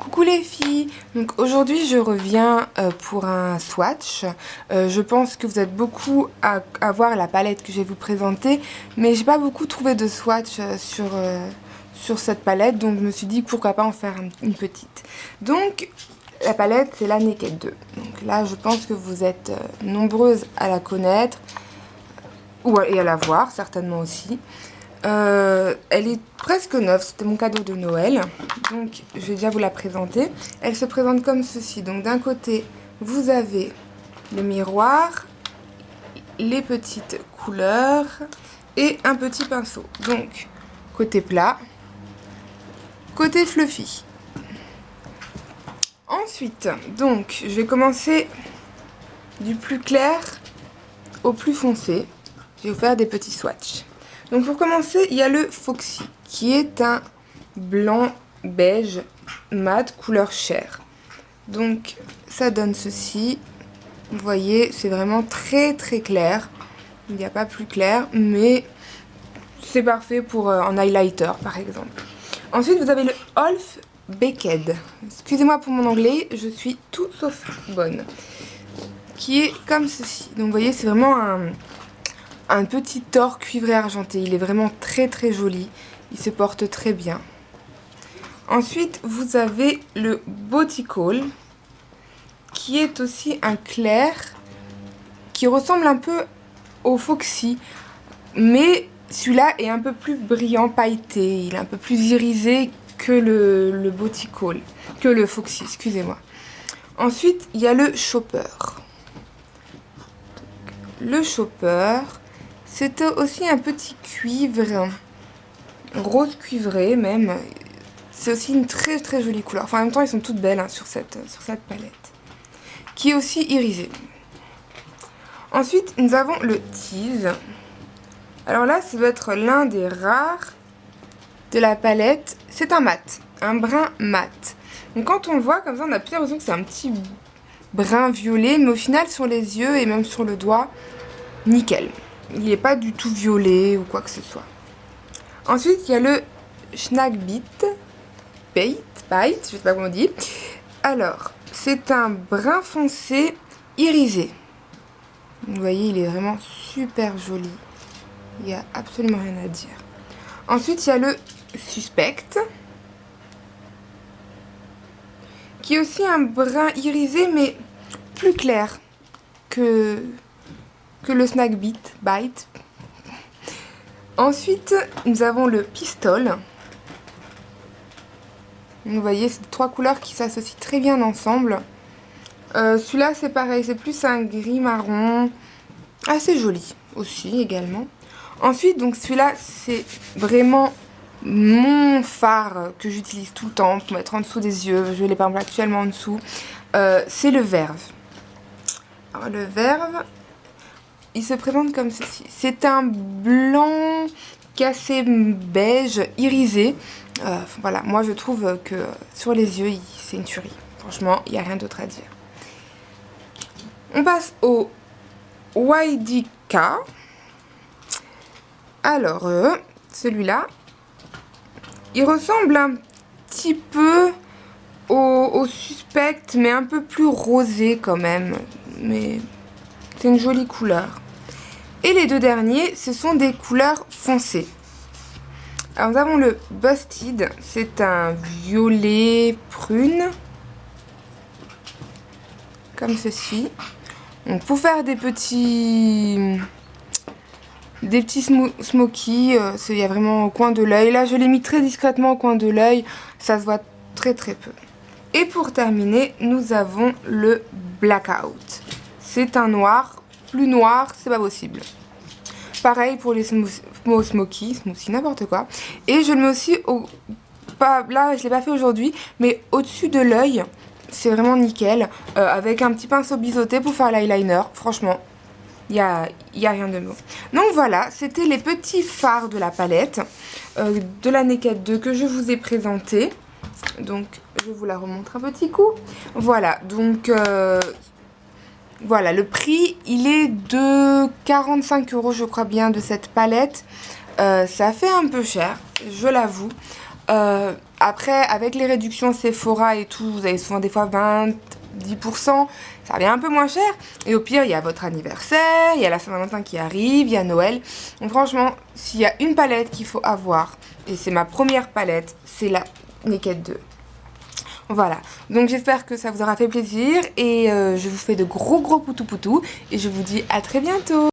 Coucou les filles, donc aujourd'hui je reviens pour un swatch. Je pense que vous êtes beaucoup à voir la palette que je vais vous présenter, mais j'ai pas beaucoup trouvé de swatch sur cette palette, donc je me suis dit pourquoi pas en faire une petite. Donc la palette c'est la Naked 2, donc là je pense que vous êtes nombreuses à la connaître et à la voir certainement aussi. Elle est presque neuve, c'était mon cadeau de Noël, donc je vais déjà vous la présenter. Elle se présente comme ceci, donc d'un côté vous avez le miroir, les petites couleurs et un petit pinceau. Donc côté plat, côté fluffy. Ensuite, donc je vais commencer du plus clair au plus foncé. Je vais vous faire des petits swatchs. Donc pour commencer, il y a le Foxy, qui est un blanc beige mat couleur chair. Donc ça donne ceci. Vous voyez, c'est vraiment très très clair. Il n'y a pas plus clair, mais c'est parfait pour un highlighter par exemple. Ensuite, vous avez le Half Baked. Excusez-moi pour mon anglais, je suis tout sauf bonne. Qui est comme ceci. Donc vous voyez, c'est vraiment un petit or cuivré argenté. Il est vraiment très très joli. Il se porte très bien. Ensuite, vous avez le Boticall, qui est aussi un clair, qui ressemble un peu au Foxy. Mais celui-là est un peu plus brillant, pailleté. Il est un peu plus irisé que le Boticall, que le Foxy, excusez-moi. Ensuite, il y a le Shopper. Le Shopper, c'est aussi un petit cuivre, rose cuivré même. C'est aussi une très très jolie couleur. Enfin, en même temps, elles sont toutes belles hein, sur cette palette. Qui est aussi irisée. Ensuite, nous avons le Tease. Alors là, ça doit être l'un des rares de la palette. C'est un mat, un brun mat. Donc quand on le voit comme ça, on a plus l'impression que c'est un petit brun violet. Mais au final, sur les yeux et même sur le doigt, nickel. Il n'est pas du tout violet ou quoi que ce soit. Ensuite, il y a le Snack Bite, je sais pas comment on dit. Alors, c'est un brun foncé irisé. Vous voyez, il est vraiment super joli. Il n'y a absolument rien à dire. Ensuite, il y a le Suspect, qui est aussi un brun irisé, mais plus clair que le Snack Bite. Ensuite, nous avons le Pistol. Vous voyez, c'est trois couleurs qui s'associent très bien ensemble. Celui-là, c'est pareil, c'est plus un gris marron. Assez joli aussi, également. Ensuite, donc celui-là, c'est vraiment mon fard que j'utilise tout le temps pour mettre en dessous des yeux. Je l'ai par exemple actuellement en dessous. C'est le Verve. Alors, le Verve, il se présente comme ceci. C'est un blanc cassé beige irisé. Voilà, moi je trouve que sur les yeux, c'est une tuerie. Franchement, il n'y a rien d'autre à dire. On passe au YDK. Alors, celui-là, il ressemble un petit peu au Suspect, mais un peu plus rosé quand même. Mais c'est une jolie couleur. Et les deux derniers, ce sont des couleurs foncées. Alors nous avons le Busted, c'est un violet prune, comme ceci. Donc pour faire des petits smoky, il y a vraiment au coin de l'œil. Là je l'ai mis très discrètement au coin de l'œil, ça se voit très très peu. Et pour terminer, nous avons le Blackout. C'est un noir, plus noir, c'est pas possible. Pareil pour les smoothie, n'importe quoi. Et je le mets aussi là je l'ai pas fait aujourd'hui, mais au-dessus de l'œil, c'est vraiment nickel. Avec un petit pinceau biseauté pour faire l'eyeliner. Franchement, il y a rien de mieux. Donc voilà, c'était les petits fards de la palette de la Naked 2 que je vous ai présenté. Donc je vous la remontre un petit coup. Voilà, donc voilà, le prix, il est de 45 € je crois bien de cette palette. Ça fait un peu cher, je l'avoue. Après, avec les réductions Sephora et tout, vous avez souvent des fois 10%, ça revient un peu moins cher. Et au pire, il y a votre anniversaire, il y a la Saint-Valentin qui arrive, il y a Noël. Donc franchement, s'il y a une palette qu'il faut avoir, et c'est ma première palette, c'est la Naked 2. Voilà, donc j'espère que ça vous aura fait plaisir et je vous fais de gros poutou et je vous dis à très bientôt.